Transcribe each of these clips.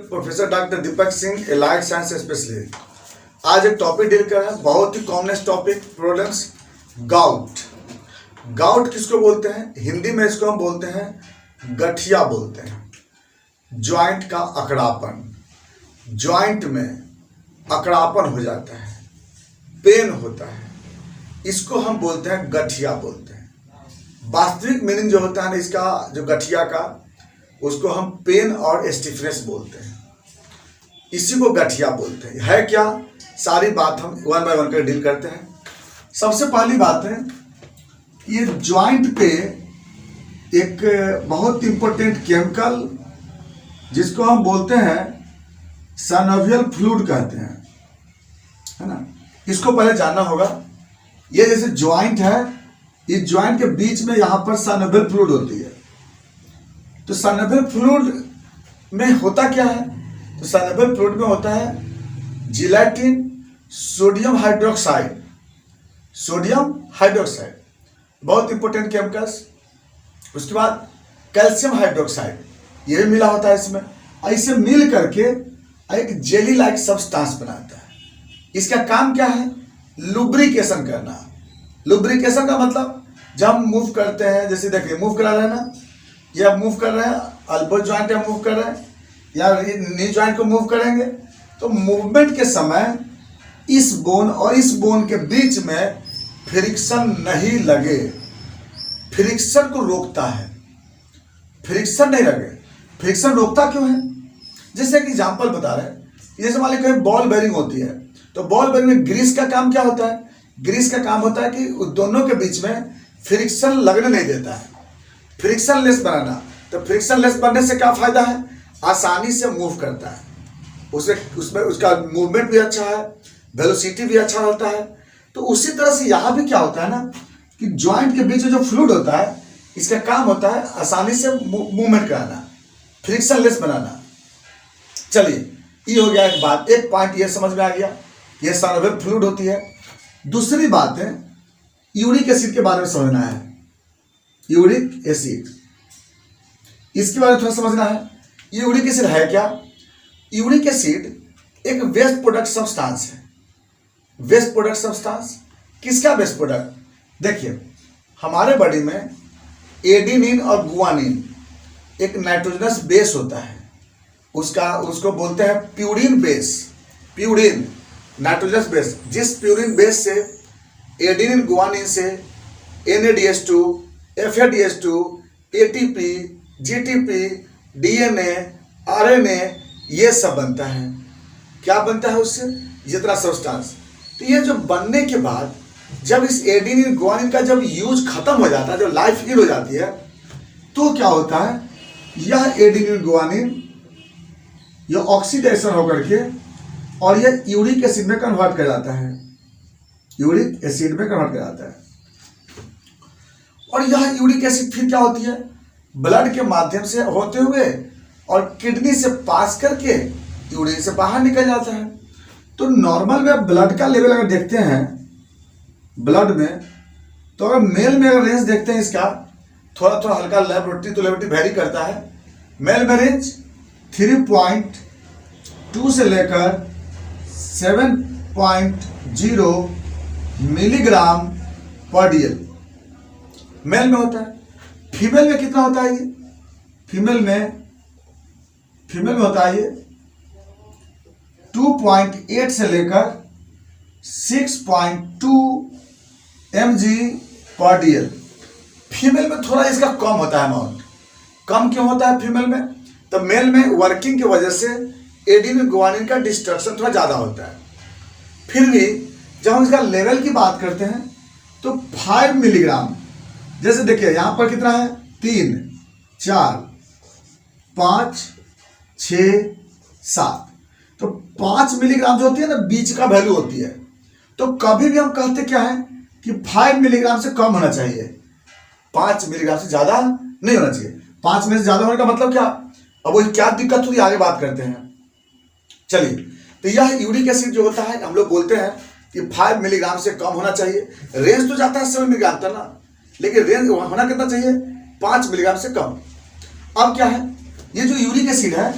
Professor doctor Deepak Singh, allied science specialist. आज एक topic deal कर रहे हैं, बहुत ही commonest topic, problems. Gout. Gout किसको बोलते हैं? हिंदी में इसको हम बोलते हैं गठिया बोलते हैं। जॉइंट का अकड़ापन, जॉइंट में अकड़ापन हो जाता है, पेन होता है, इसको हम बोलते हैं गठिया बोलते हैं। वास्तविक मीनिंग जो होता है ना इसका, जो गठिया का, उसको हम पेन और स्टिफनेस बोलते हैं, इसी को गठिया बोलते हैं। है क्या? सारी बात हम वन बाय वन कर डील करते हैं। सबसे पहली बात है, ये जॉइंट पे एक बहुत इंपॉर्टेंट केमिकल जिसको हम बोलते हैं साइनोवियल फ्लूइड कहते हैं, है ना। इसको पहले जानना होगा। ये जैसे जॉइंट है, इस जॉइंट के बीच में यहाँ पर साइनोवियल फ्लूइड होती है। तो साइनोवियल फ्लूइड में होता क्या है? तो साइनोवियल फ्लूइड में होता है gelatin, sodium hydroxide, sodium hydroxide, बहुत इंपॉर्टेंट केमिकल्स। उसके बाद कैल्शियम हाइड्रोक्साइड, ये भी मिला होता है इसमें। ऐसे मिल करके एक जेली लाइक सब्सटेंस बनाता है। इसका काम क्या है? लुब्रिकेशन करना। लुब्रिकेशन का मतलब जब हम मूव करते हैं, जैसे देखिए मूव करा रहे हैं ना, ये आप मूव कर रहे हैं, अल्बो जॉइंट हम मूव कर रहे हैं या नी जॉइंट को मूव करेंगे, तो मूवमेंट के समय इस बोन और इस बोन के बीच में फ्रिक्शन नहीं लगे, फ्रिक्शन को रोकता है। फ्रिक्शन नहीं लगे, फ्रिक्शन रोकता क्यों है? जैसे एक एग्जांपल बता रहे हैं, जैसे मान लीजिए कोई बॉल बेरिंग होती है, तो बॉल बेरिंग में ग्रीस का काम क्या होता है? ग्रीस का काम होता है कि दोनों के बीच में फ्रिक्शन लगने नहीं देता है, फ्रिक्शन लेस बनाना। तो फ्रिक्शन लेस बनने से क्या फायदा है? आसानी से मूव करता है, उसमें उसका मूवमेंट भी अच्छा है, वेलोसिटी भी अच्छा रहता है। तो उसी तरह से यहाँ भी क्या होता है ना, कि जॉइंट के बीच में जो फ्लूइड होता है, इसका काम होता है आसानी से मूवमेंट कराना, फ्रिक्शन लेस बनाना। चलिए, ये हो गया एक बात, एक पॉइंट ये समझ में आ गया, ये साइनोवियल फ्लूइड होती है। दूसरी बात है, यूरिक एसिड के बारे में समझना है। यूरिक एसिड, इसके बारे में थोड़ा समझना है। यूरिक एसिड है क्या? यूरिक एसिड एक वेस्ट प्रोडक्ट सब्सटेंस है। वेस्ट प्रोडक्ट सब्सटेंस किसका वेस्ट प्रोडक्ट? देखिए, हमारे बॉडी में एडेनिन और गुआनिन एक नाइट्रोजनस बेस होता है, उसको बोलते हैं purine base. Purine nitrogenous base, जिस प्यूरिन बेस से एडेनिन गुआनिन से NADH2, FADH2, ATP, GTP, DNA, RNA, ये सब बनता है। क्या बनता है उससे? जितना सब्सटेंस। तो ये जो बनने के बाद जब इस एडेनिन गुआनिन का जब यूज खत्म हो जाता है, जब लाइफ हील हो जाती है, तो क्या होता है, यह एडेनिन गुआनिन ये ऑक्सीडेशन होकर के और ये यूरिक एसिड में कन्वर्ट कर जाता है, यूरिक एसिड में कन्वर्ट कर जाता है। और यह यूरिक एसिड फिर क्या होती है, ब्लड के माध्यम से होते हुए और किडनी से पास करके यूरिन से बाहर निकल जाता है। तो नॉर्मल में ब्लड का लेवल अगर देखते हैं ब्लड में, तो अगर मेल में अगर रेंज देखते हैं इसका, थोड़ा थोड़ा हल्का लेबोरेटरी तो लेबोरेटरी वेरी करता है। मेल में रेंज 3.2 से लेकर 7.0 मिलीग्राम पर DL मेल में होता है। फीमेल में कितना होता है ये? फीमेल में होता है ये 2.8 से लेकर 6.2 mg पर DL। फीमेल में थोड़ा इसका कम होता है अमाउंट। कम क्यों होता है फीमेल में? तो मेल में वर्किंग की वजह से एडेनिन गुआनिन का डिस्ट्रक्शन थोड़ा ज़्यादा होता है। फिर भी जब हम इसका लेवल की बात करते हैं तो 5 मिलीग्राम, जैसे देखिए यहाँ पर कितना है, 3, 4, 5, 6, 7, तो 5 मिलीग्राम जो होती है ना, बीच का वैल्यू होती है। तो कभी भी हम कहते क्या है कि 5 मिलीग्राम से कम होना चाहिए, 5 मिलीग्राम से ज़्यादा नहीं होना चाहिए। 5 में से ज़्यादा होने का मतलब क्या? अब वो क्या दिक्कत हुई, आगे बात करते हैं। चलिए, तो यह यूरिक एसिड जो होता है, हम लोग बोलते हैं कि 5 मिलीग्राम से कम होना चाहिए। रेंज तो जाता है 7 मिलीग्राम तक ना, लेकिन रेंज होना कितना चाहिए? 5 मिलीग्राम से कम। अब क्या है, ये जो यूरिक एसिड है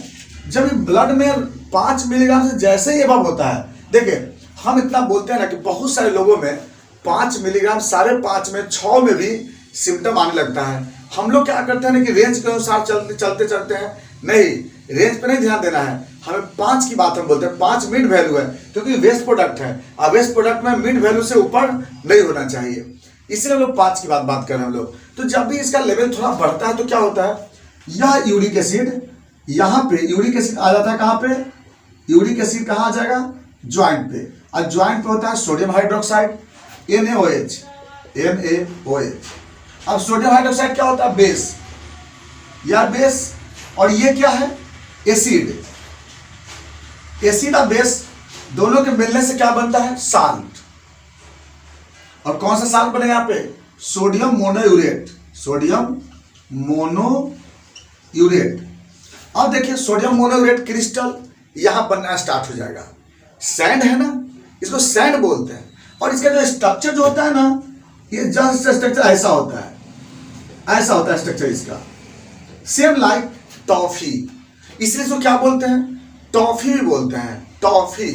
जब ब्लड में 5 मिलीग्राम से जैसे ही अबव होता है, देखिए हम इतना बोलते हैं ना कि बहुत सारे लोगों में 5 मिलीग्राम, 5.5 में, 6 में भी सिम्टम आने लगता है। हम लोग क्या करते हैं ना कि रेंज के अनुसार चलते चलते हैं, नहीं, रेंज पे नहीं ध्यान देना है, हमें 5 की बात हम बोलते हैं। 5 मिड वैल्यू है, क्योंकि वेस्ट प्रोडक्ट है, और वेस्ट प्रोडक्ट में मिड वैल्यू से ऊपर नहीं होना चाहिए, इसलिए हम लोग 5 की बात कर रहे हैं हम लोग। तो जब भी इसका लेवल थोड़ा बढ़ता है तो क्या होता है, यह यूरिक एसिड, यहाँ पे यूरिक एसिड आ जाता है, कहाँ पे, यूरिक एसिड कहाँ आ जाएगा, ज्वाइंट पे, और ज्वाइंट पे होता है सोडियम हाइड्रोक्साइड, NaOH। अब सोडियम हाइड्रोक्साइड क्या होता है, बेस, या बेस, और ये क्या है, एसिड। एसिड और बेस दोनों के मिलने से क्या बनता है, साल्ट। और कौन सा साल्ट बनेगा यहाँ पे, सोडियम मोनोयूरेट, सोडियम मोनोयूरेट। अब देखिए सोडियम मोनोयूरेट क्रिस्टल यहां बनना स्टार्ट हो जाएगा। सैंड है ना, इसको सैंड बोलते हैं, और इसका जो स्ट्रक्चर जो होता है ना, ये जस्ट स्ट्रक्चर ऐसा होता है, ऐसा होता है स्ट्रक्चर इसका, सेम लाइक टॉफी, इसलिए इसको क्या बोलते हैं, टॉफी भी बोलते हैं, tophi,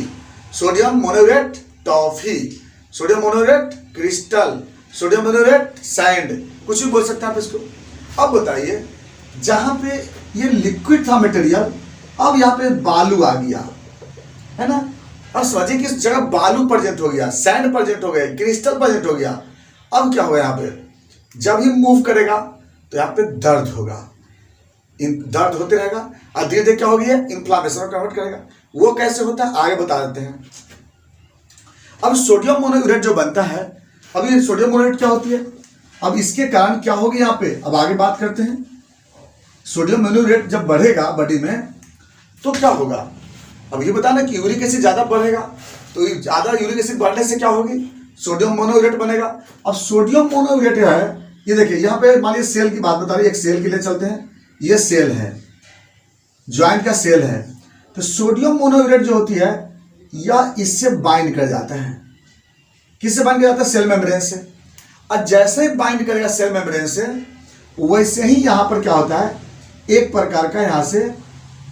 sodium monourate tophi, sodium monourate crystal, sodium monourate sand, कुछ भी बोल सकते हैं आप इसको। अब बताइए, जहां पे ये लिक्विड था मटेरियल, अब यहाँ पे बालू आ गया, है ना, और समझिए किस जगह बालू प्रेजेंट हो गया, सैंड प्रेजेंट हो गया, क्रिस्टल प्रेजेंट हो गया। अब क्या होगा, यहाँ पे जब ही मूव करेगा तो यहाँ पे दर्द होगा, दर्द होते रहेगा, और धीरे धीरे क्या होगी, इन्फ्लामेशन में कन्वर्ट करेगा। वो कैसे होता है आगे बता देते हैं। अब सोडियम मोनोयूरेट जो बनता है, अब ये सोडियम मोनोयूरेट क्या होती है, अब इसके कारण क्या होगी यहाँ पे, अब आगे बात करते हैं। सोडियम मोनोयूरेट जब बढ़ेगा बॉडी में तो क्या होगा, अब ये बताना कि यूरिक एसिड ज्यादा बढ़ेगा, तो ज्यादा यूरिक एसिड बढ़ने से क्या होगी, सोडियम मोनोयूरेट बनेगा। अब सोडियम मोनोयूरेट है, ये देखिए यहाँ पे मान लीजिए सेल की बात बता रही है, एक सेल के लिए चलते हैं, ये सेल है, ज्वाइंट का सेल है, तो सोडियम मोनोयूरेट जो होती है यह इससे बाइंड कर जाता है, किससे बाइंड कर जाता है, सेल मेम्ब्रेन से, और जैसे ही बाइंड करेगा सेल मेम्ब्रेन से, वैसे ही यहाँ पर क्या होता है, एक प्रकार का यहाँ से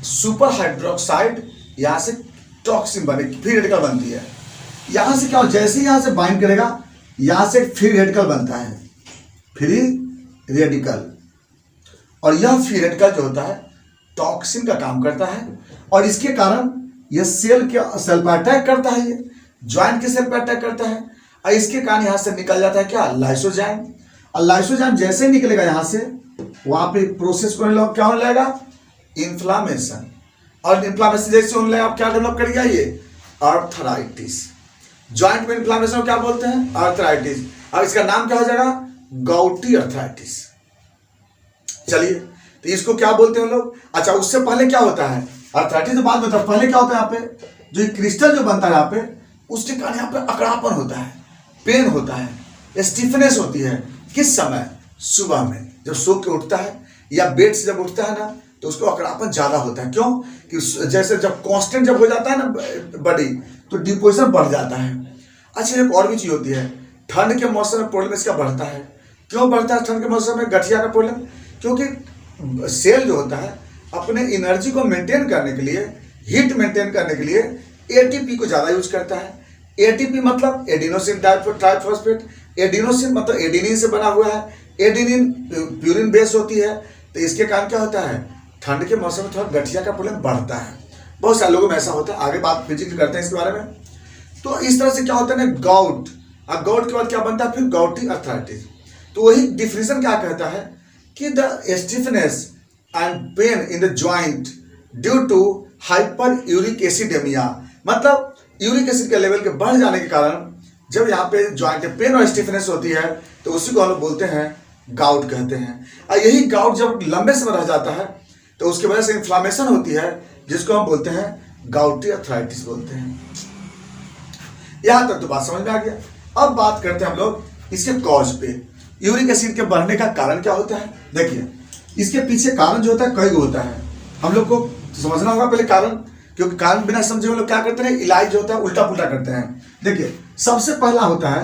सुपर हाइड्रोक्साइड, यहाँ से टॉक्सिन बनेगी, फ्री रेडिकल बनती है। यहाँ से क्या हो, जैसे ही यहाँ से बाइंड करेगा, यहाँ से फ्री रेडिकल बनता है, फ्री रेडिकल, और यह फ्री रेडिकल जो होता है टॉक्सिन का काम करता है, और इसके कारण यह सेल पर अटैक करता है, ये ज्वाइंट के सेल पर अटैक करता है, और इसके कारण यहाँ से निकल जाता है क्या, लाइसोजाइम, और लाइसोजाइम जैसे ही निकलेगा यहाँ से, वहां पे प्रोसेस क्या होने लगेगा, इन्फ्लामेशन, और इन्फ्लामेशन जैसे होने लगेगा, क्या डेवलप करेगा, ये आर्थराइटिस। ज्वाइंट में इन्फ्लामेशन क्या बोलते हैं, आर्थराइटिस। अब इसका नाम क्या हो जाएगा, गाउटी आर्थराइटिस। चलिए, तो इसको क्या बोलते हैं लोग। अच्छा, उससे पहले क्या होता है, आर्थराइटिस तो बाद में होता है, पहले क्या होता है, यहाँ पे जो क्रिस्टल जो बनता है यहाँ पे, उसके कारण यहाँ पे अकड़ापन होता है, पेन होता है, स्टिफनेस होती है, किस समय, सुबह में जब सो के उठता है, या बेड से जब उठता है ना, तो उसको अकड़ापन ज्यादा होता है। क्यों कि जैसे जब कांस्टेंट जब हो जाता है ना बॉडी, तो डिपोजिशन बढ़ जाता है। अच्छा, एक और भी चीज होती है, ठंड के मौसम में प्रॉब्लम इसका बढ़ता है। क्यों बढ़ता है ठंड के मौसम में गठिया का प्रॉब्लम, क्योंकि सेल जो होता है अपने एनर्जी को मेंटेन करने के लिए, हीट मेंटेन करने के लिए एटीपी को ज्यादा यूज करता है। एटीपी मतलब एडिनोसिन ट्राइफॉस्फेट, एडिनोसिन मतलब एडिनिन से बना हुआ है, एडिनिन प्यूरिन बेस होती है, तो इसके कारण क्या होता है, ठंड के मौसम में थोड़ा गठिया का प्रॉब्लम बढ़ता है। बहुत सारे लोगों में ऐसा होता है, आगे बात फिजिक्स करते हैं इसके बारे में। तो इस तरह से क्या होता है ना, गाउट, अब गाउट के बाद क्या बनता है, फिर गाउटी आर्थराइटिस। तो वही डिफिनेशन क्या कहता है कि the stiffness and pain in the joint due to hyper uric acidemia, मतलब यूरिक एसिड के लेवल के बढ़ जाने के कारण जब यहाँ पे ज्वाइंट में पेन और स्टिफनेस होती है, तो उसी को हम लोग बोलते हैं गाउट कहते हैं। और यही गाउट जब लंबे समय रह जाता है तो उसकी वजह से इन्फ्लामेशन होती है, जिसको हम बोलते हैं गाउटी आर्थराइटिस बोलते हैं। यहां तक तो बात समझ में आ गया। अब बात करते हैं हम लोग इसके कॉज पे, यूरिक एसिड के बढ़ने का कारण क्या होता है। देखिए, इसके पीछे कारण जो होता है कई होता है, हम लोग को समझना होगा पहले कारण, क्योंकि कारण बिना समझे हम लोग क्या करते हैं, इलाज जो होता है उल्टा पुल्टा करते हैं। देखिए, सबसे पहला होता है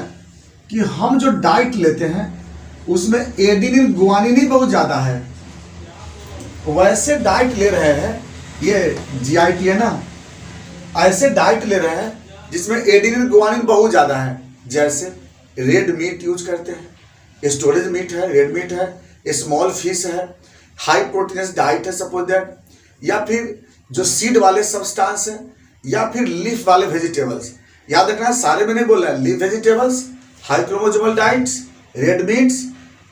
कि हम जो डाइट लेते हैं उसमें एडिनिन गुआनिन बहुत ज्यादा है, वैसे डाइट ले रहे हैं ये GIT है ना, ऐसे डाइट ले रहे हैं जिसमें एडेनिन गुआनिन बहुत ज़्यादा है। जैसे रेड मीट यूज करते हैं, स्टोरेज मीट है, रेड मीट है, स्मॉल फिश है, हाई प्रोटीनस डाइट है सपोज दैट, या फिर जो सीड वाले सब्सटेंस है, या फिर लीफ वाले वेजिटेबल्स। याद रखना है, सारे में नहीं बोल रहा है, leaf vegetables, high chromosomal diets, red meets,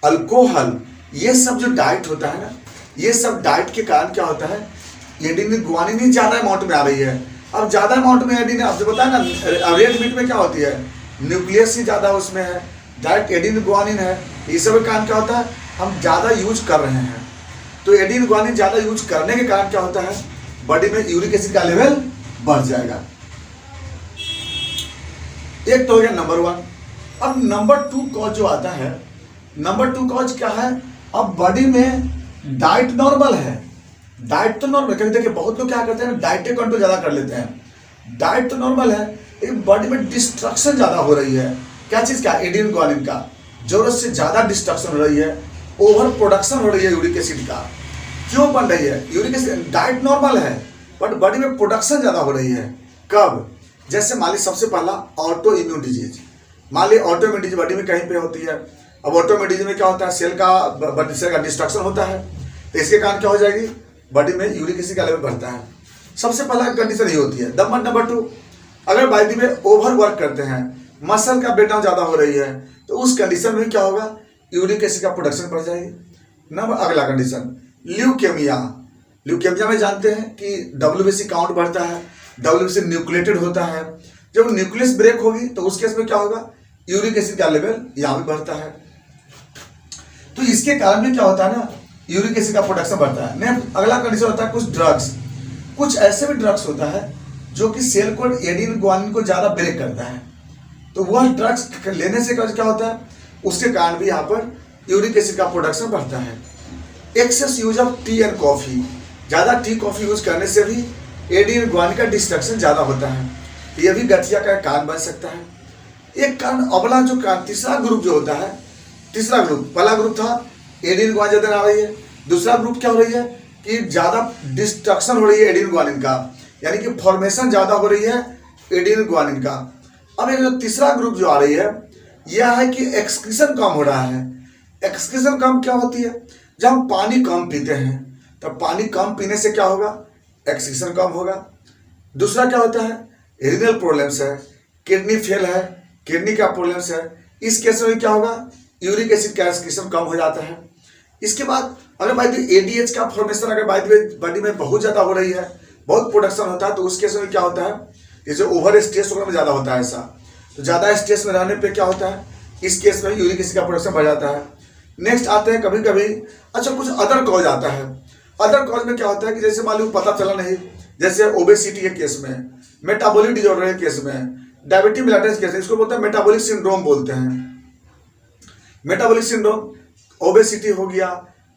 alcohol, ये सब जो डाइट होता है ना, ये सब डाइट के कारण क्या होता है, एडेनिन गुआनिन ज़्यादा अमाउंट में आ रही है। अब ज़्यादा अमाउंट में एडेनिन, आपसे बताया ना, रेड मीट में क्या होती है, न्यूक्लियस ही ज़्यादा उसमें है, डायरेक्ट एडेनिन गुआनिन है, ये सब के कारण क्या होता है, हम ज़्यादा यूज कर रहे हैं। तो एडेनिन गुआनिन ज़्यादा यूज करने के कारण क्या होता है, बॉडी में यूरिक एसिड का लेवल बढ़ जाएगा। एक तो हो गया नंबर 1। अब नंबर 2 कॉज जो आता है, नंबर 2 कॉज क्या है, अब बॉडी में डाइट नॉर्मल है, डाइट तो नॉर्मल, क्योंकि देखिए बहुत लोग क्या करते हैं, डाइट के कंट्रोल ज़्यादा कर लेते हैं। डाइट तो नॉर्मल है, लेकिन बॉडी में डिस्ट्रक्शन ज़्यादा हो रही है। क्या चीज़ का, एडेनिन गुआनिन का जरूरत से ज़्यादा डिस्ट्रक्शन हो रही है, ओवर प्रोडक्शन हो रही है यूरिक एसिड का। क्यों बन रही है यूरिक एसिड, डाइट नॉर्मल है बट बॉडी में प्रोडक्शन ज़्यादा हो रही है। कब, जैसे मान ली सबसे पहला ऑटो इम्यून डिजीज, मान ली ऑटो इम्यून डिजीज बॉडी में कहीं पे होती है। अब ऑटो इम्यून डिजीज में क्या होता है, सेल का डिस्ट्रक्शन होता है, तो इसके कारण क्या हो जाएगी, बॉडी में यूरिक एसिड का लेवल बढ़ता है। सबसे पहला कंडीशन ये होती है। नंबर 2, अगर बॉडी में ओवर वर्क करते हैं, मसल का ब्रेकडाउन ज़्यादा हो रही है, तो उस कंडीशन में क्या होगा, यूरिक एसिड का प्रोडक्शन बढ़ जाएगी। अगला कंडीशन ल्यूकेमिया। ल्यूकेमिया में जानते हैं कि WBC काउंट बढ़ता है, WBC न्यूक्लिएटेड होता है। जब न्यूक्लियस ब्रेक होगी तो उस केस में क्या होगा, यूरिक एसिड का लेवल यहाँ भी बढ़ता है। तो इसके कारण भी क्या होता है ना, यूरिक एसिड का प्रोडक्शन बढ़ता है। नेक्स्ट अगला कंडीशन होता है कुछ ड्रग्स, कुछ ऐसे भी ड्रग्स होता है जो कि सेल को एडेनिन गुआनिन को ज़्यादा ब्रेक करता है। तो वह ड्रग्स लेने से क्या होता है, उसके कारण भी यहाँ पर यूरिक एसिड का प्रोडक्शन बढ़ता है। Excess use of tea and coffee, ज़्यादा टी कॉफ़ी यूज करने से भी एडेनिन गुआनिन का डिस्ट्रक्शन ज़्यादा होता है, यह भी गठिया का कारण बन सकता है। एक कारण अगला जो कारण, तीसरा ग्रुप जो होता है, तीसरा ग्रुप, पहला ग्रुप था एडेनिन गुआनिन ज़्यादा आ रही है, दूसरा ग्रुप क्या हो रही है कि ज़्यादा डिस्ट्रक्शन हो रही है एडेनिन गुआनिन का, यानी कि फॉर्मेशन ज़्यादा हो रही है एडेनिन गुआनिन का। अब एक जो तीसरा ग्रुप जो आ रही है, यह है कि एक्सक्रीशन कम हो रहा है। एक्सक्रीशन कम क्या होती है, जब हम पानी कम पीते हैं तब पानी कम पीने से क्या होगा, एक्सक्रीशन कम होगा। दूसरा क्या होता है, रीनल प्रॉब्लम्स है, किडनी फेल है, किडनी का प्रॉब्लम्स है, इस केस में क्या होगा, यूरिक एसिड का एक्सक्रीशन कम हो जाता है। इसके बाद अगर भाई ADH का फॉर्मेशन अगर बॉडी में बहुत ज़्यादा हो रही है, बहुत प्रोडक्शन होता है, तो उस केस में क्या होता है, जैसे ओवर स्ट्रेस वगैरह में ज़्यादा होता है ऐसा, तो ज़्यादा स्ट्रेस में रहने पे क्या होता है, इस केस में यूरिक एसिड का प्रोडक्शन बढ़ जाता है। नेक्स्ट आते हैं कभी कभी, अच्छा कुछ अदर कॉज आता है। अदर कॉज में क्या होता है कि जैसे मालूम पता चला नहीं, जैसे ओबेसिटी के केस में, मेटाबॉलिक डिजॉर्डर के केस में, डायबिटीज मेलाइटिस केस में, इसको बोलते हैं मेटाबॉलिक सिंड्रोम बोलते हैं। मेटाबॉलिक सिंड्रोम, ओबेसिटी हो गया,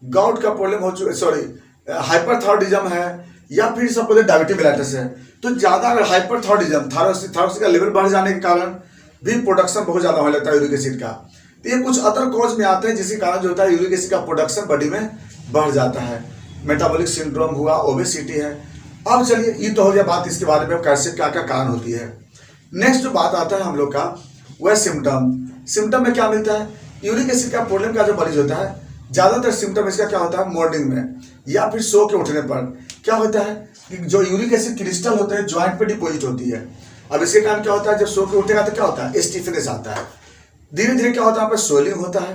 गाउट का प्रॉब्लम हो चुका, सॉरी हाइपरथायरॉयडिज्म है, या फिर सपोज डायबिटीज मेलाइटिस है। तो ज़्यादा अगर हाइपरथायरॉयडिज्म, थायरॉइड का लेवल बढ़ जाने के कारण भी प्रोडक्शन बहुत ज़्यादा होने लगता है यूरिक एसिड का। तो ये कुछ अदर कॉज में आते हैं जिसके कारण जो होता है यूरिक एसिड का प्रोडक्शन बॉडी में बढ़ जाता है। मेटाबॉलिक सिंड्रोम हुआ, ओबेसिटी है। अब चलिए ये तो हो गया बात इसके बारे में कैसे क्या क्या कारण होती है। नेक्स्ट जो बात आता है हम लोग का वह सिम्टम। सिम्टम में क्या मिलता है, यूरिक एसिड का प्रॉब्लम का जो मरीज होता है, ज़्यादातर सिम्टम इसका क्या होता है, मॉर्निंग में या फिर सो के उठने पर क्या होता है कि जो यूरिक एसिड क्रिस्टल होते हैं ज्वाइंट पे डिपोजिट होती है। अब इसके कारण क्या होता है, जब सो के उठेगा तो क्या होता है, स्टिफनेस आता है, धीरे धीरे क्या होता है, यहाँ पर स्वेलिंग होता है,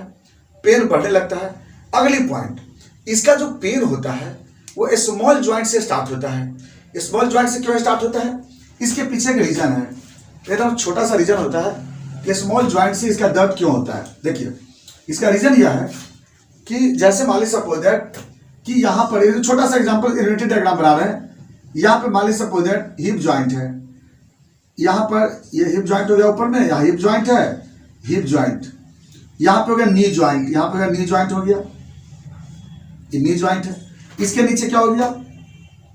पेन बढ़ने लगता है। अगली पॉइंट, इसका जो पेन होता है वो स्मॉल ज्वाइंट से स्टार्ट होता है। स्मॉल ज्वाइंट से क्यों स्टार्ट होता है, इसके पीछे एक रीजन है, एकदम छोटा सा रीजन होता है कि स्मॉल ज्वाइंट से इसका दर्द क्यों होता है। देखिए इसका रीजन यह है कि जैसे मान ली सपोज दैट कि यहाँ पर छोटा सा एग्जांपल इन्वर्टेड डायग्राम बना रहे हैं। यहाँ पे मान ली सपोज दैट हिप ज्वाइंट है, यहाँ पर ये हिप ज्वाइंट हो गया ऊपर में, यहाँ हिप ज्वाइंट है, हिप ज्वाइंट, यहाँ पे हो गया नी ज्वाइंट, यहाँ पे नी ज्वाइंट हो गया, ये नी ज्वाइंट है। इसके नीचे क्या हो गया,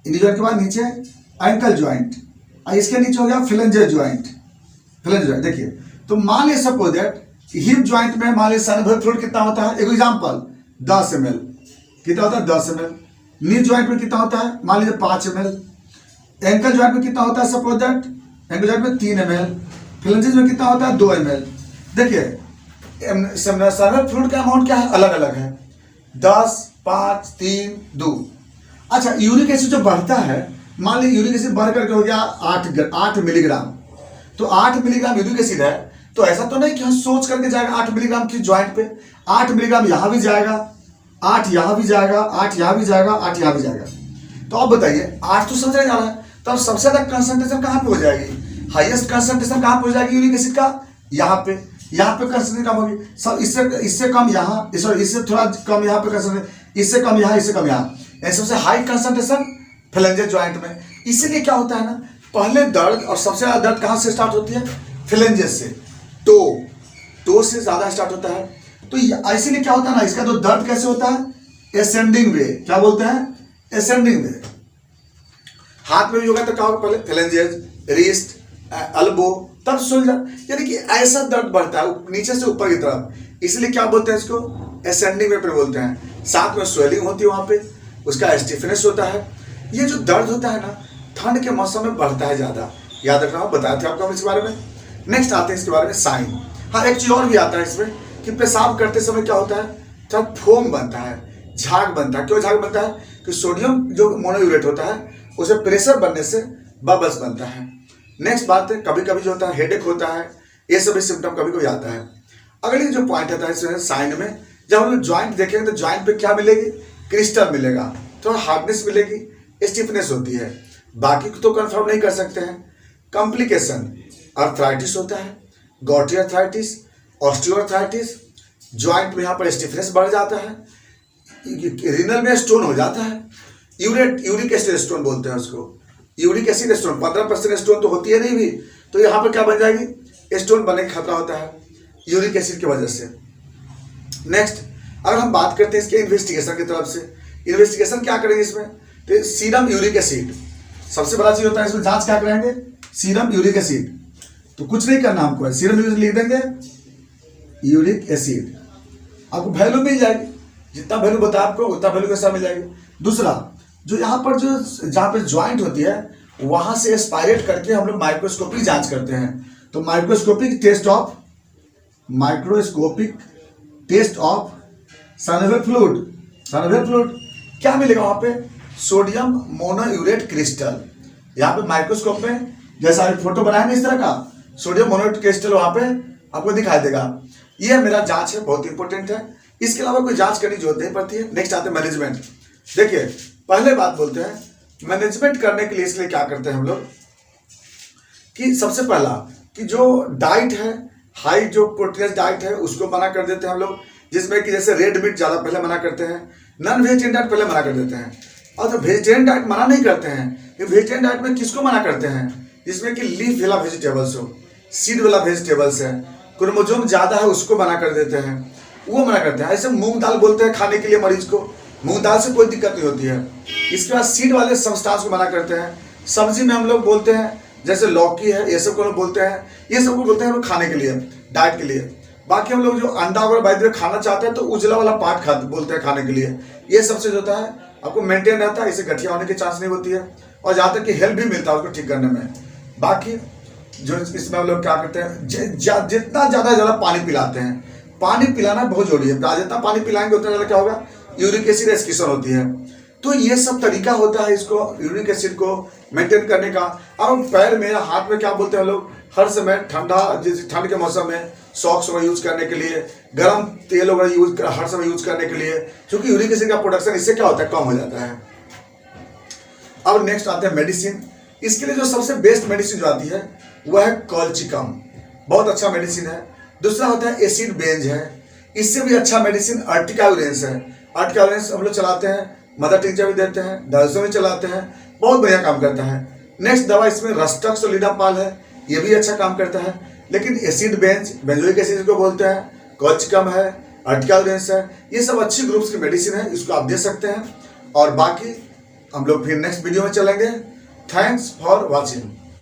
नी ज्वाइंट के बाद नीचे एंकल ज्वाइंट, और इसके नीचे हो गया फ्लेंजर ज्वाइंट, फ्लेंजर ज्वाइंट। देखिए तो मान ली सपोज दैट हिप ज्वाइंट में मान ली साइनोवियल फ्लूइड कितना होता है, एक एग्जांपल 10 ml, कितना होता है 10 ml। नी ज्वाइंट में कितना होता है, मान लीजिए 5 ml। एंकल ज्वाइंट में कितना होता है, सपोज दैट एंकल ज्वाइंट में 3 ml। फ्लेंजेस में कितना होता है, 2 ml। देखिए सर्वल फ्लूइड का अमाउंट क्या है, अलग अलग है, 10, 5, 3, 2। अच्छा, यूरिक एसिड जो बढ़ता है, मान लीजिए यूरिक एसिड बढ़ करके हो गया 8 मिलीग्राम, तो 8 मिलीग्राम यूरिक एसिड है, तो ऐसा तो नहीं कि हम सोच करके जाएगा 8 मिलीग्राम की ज्वाइंट पे, 8 मिलीग्राम यहां भी जाएगा, 8 यहां भी जाएगा, 8 यहां भी जाएगा, 8 यहां भी जाएगा। तो अब बताइए 8 तो समझा जा रहा है, तो अब सबसे ज्यादा कंसंट्रेशन कहां पे हो जाएगी, हाईएस्ट कंसंट्रेशन कहां पे हो जाएगी यूरिक एसिड का, यहाँ पे कंसंट्रेशन कम होगी सब, इससे कम यहाँ, सॉरी इससे थोड़ा कम यहाँ पे कंसंट्रेशन, इससे कम यहाँ, इससे कम यहाँ, सबसे हाई कंसंट्रेशन फ्लेंजेस ज्वाइंट में। इसीलिए क्या होता है ना, पहले दर्द और सबसे ज्यादा दर्द कहां से स्टार्ट होती है, फ्लेंजेस से, तो से ज्यादा स्टार्ट होता है। तो इसीलिए क्या होता है ना, इसका तो दर्द कैसे होता है, एसेंडिंग वे, क्या बोलते हैं, एसेंडिंग वे। हाथ में भी होगा तो क्या होगा, पहले फ्लेंजेस, रिस्ट, एल्बो, तब शोल्डर, यानी कि ऐसा दर्द बढ़ता है नीचे से ऊपर की तरफ, इसलिए क्या बोलते हैं इसको, एसेंडिंग वे पे बोलते हैं। साथ में स्वेलिंग होती है वहां पे, उसका स्टिफनेस होता है। ये जो दर्द होता है ना, ठंड के मौसम में बढ़ता है ज्यादा, याद रखना, बताए थे आपको हम इसके बारे में। नेक्स्ट आते हैं इसके बारे में साइन। हाँ, एक चीज और भी आता है इसमें कि पेशाब करते समय क्या होता है, थोड़ा फोम बनता है, झाग बनता है। क्यों झाग बनता है, कि सोडियम जो मोनोयूरेट होता है उसे प्रेशर बनने से बबल्स बनता है। नेक्स्ट बात है, कभी कभी जो होता है हेडेक होता है, ये सभी सिम्टम कभी कभी आता है। अगली जो पॉइंट आता है इसमें साइन में, जब हम लोग ज्वाइंट देखेंगे तो ज्वाइंट पे क्या मिलेगी, क्रिस्टल मिलेगा, थोड़ा हार्डनेस मिलेगी, स्टिफनेस होती है, बाकी तो कंफर्म नहीं कर सकते हैं। कॉम्प्लिकेशन, अर्थराइटिस होता है, गॉटी अर्थराइटिस, ऑस्टियोआर्थराइटिस, ज्वाइंट में यहाँ पर स्टिफनेस बढ़ जाता है, रीनल में स्टोन हो जाता है, यूरिक एसिड स्टोन बोलते हैं उसको, यूरिक एसिड स्टोन, 15% स्टोन तो होती है नहीं भी, तो यहाँ पर क्या बन जाएगी, स्टोन बनने का खतरा होता है यूरिक एसिड की वजह से। नेक्स्ट, अगर हम बात करते हैं इसके इन्वेस्टिगेशन की तरफ से, इन्वेस्टिगेशन क्या करेंगे इसमें, तो सीरम यूरिक एसिड सबसे बड़ा चीज होता है, इसमें जांच क्या कराएंगे, सीरम यूरिक एसिड। तो कुछ नहीं करना हमको है, सीरम यूरिक लिख देंगे, यूरिक एसिड, आपको वैल्यू मिल जाएगी, जितना वैल्यू बताया आपको उतना वैल्यू के साथ मिल जाएगी। दूसरा, जो यहाँ पर जो जहाँ पे ज्वाइंट होती है वहां से एस्पायरेट करके हम लोग माइक्रोस्कोपिक जांच करते हैं। तो microscopic test of synovial fluid, क्या मिलेगा वहां पे, सोडियम मोनोयूरेट क्रिस्टल। यहाँ पे माइक्रोस्कोप में जैसा फोटो बनाएंगे इस तरह का सोडियम मोनोयूरेट क्रिस्टल वहां पे आपको दिखाई देगा। ये मेरा जांच है, बहुत इंपॉर्टेंट है, इसके अलावा कोई जांच करने की जरूरत नहीं पड़ती है। नेक्स्ट आते हैं मैनेजमेंट। देखिए, पहले बात बोलते हैं मैनेजमेंट करने के लिए, इसलिए क्या करते हैं हम लोग कि सबसे पहला कि जो डाइट है, हाई जो प्रोटीन डाइट है उसको मना कर देते हैं हम लोग, जिसमें कि जैसे रेड मीट ज्यादा पहले मना करते हैं, नॉन वेजिटेरियन डाइट पहले मना कर देते हैं। और जो वेजिटेरियन डाइट मना नहीं करते हैं, ये वेजिटेरियन डाइट में किसको मना करते हैं, जिसमें कि लीफ वाला वेजिटेबल्स हो, सीड वाला वेजिटेबल्स है, क्रोमोसोम ज्यादा है उसको मना कर देते हैं, वो मना करते हैं। ऐसे मूंग दाल बोलते हैं खाने के लिए मरीज को, मूंग दाल से कोई दिक्कत नहीं होती है। इसके बाद सीड वाले सब्सटेंस को मना करते हैं। सब्जी में हम लोग बोलते हैं जैसे लौकी है, ये सब को लोग बोलते हैं, ये सब को बोलते हैं हम लोग खाने के लिए, डाइट के लिए। बाकी हम लोग जो अंडा वगैरह बाई खाना चाहते हैं तो उजला वाला पार्ट खाते बोलते हैं खाने के लिए। ये सबसे जो होता है आपको मेंटेन रहता है, इससे गठिया होने की चांस नहीं होती है, और जहाँ तक कि हेल्प भी मिलता है उसको ठीक करने में। बाकी जो इसमें हम लोग क्या करते हैं, जितना ज़्यादा पानी पिलाते हैं, पानी पिलाना बहुत जरूरी है। जितना पानी पिलाएंगे उतना ज़्यादा क्या होगा, यूरिक एसिड एक्सक्रीशन होती है। तो ये सब तरीका होता है इसको यूरिक एसिड को मेंटेन करने का। और पैर में हाथ में क्या बोलते हैं लोग, हर समय ठंड के मौसम में सॉक्स वगैरह यूज करने के लिए, गर्म तेल वगैरह हर समय यूज करने के लिए, क्योंकि यूरिक एसिड का प्रोडक्शन इससे क्या होता है, कम हो जाता है। अब नेक्स्ट आते हैं मेडिसिन। इसके लिए जो सबसे बेस्ट मेडिसिन जो आती है वह है कॉल्चिकम, बहुत अच्छा मेडिसिन है। दूसरा होता है एसिड बेंज है, इससे भी अच्छा मेडिसिन अर्टिकाउरेंस है। अर्टिकाउरेंस हम लोग चलाते हैं, मदर टिंचर भी देते हैं, दर्जों में चलाते हैं, बहुत बढ़िया काम करता है। नेक्स्ट दवा इसमें रस्टक्स और लिडापाल है, ये भी अच्छा काम करता है। लेकिन एसिड बेंज, बेंजोइक एसिड को बोलते हैं, कॉल्चिकम है, अर्टिकाउरेंस है, ये सब अच्छी ग्रुप्स की मेडिसिन है, इसको आप दे सकते हैं। और बाकी हम लोग फिर नेक्स्ट वीडियो में चलेंगे। Thanks for watching.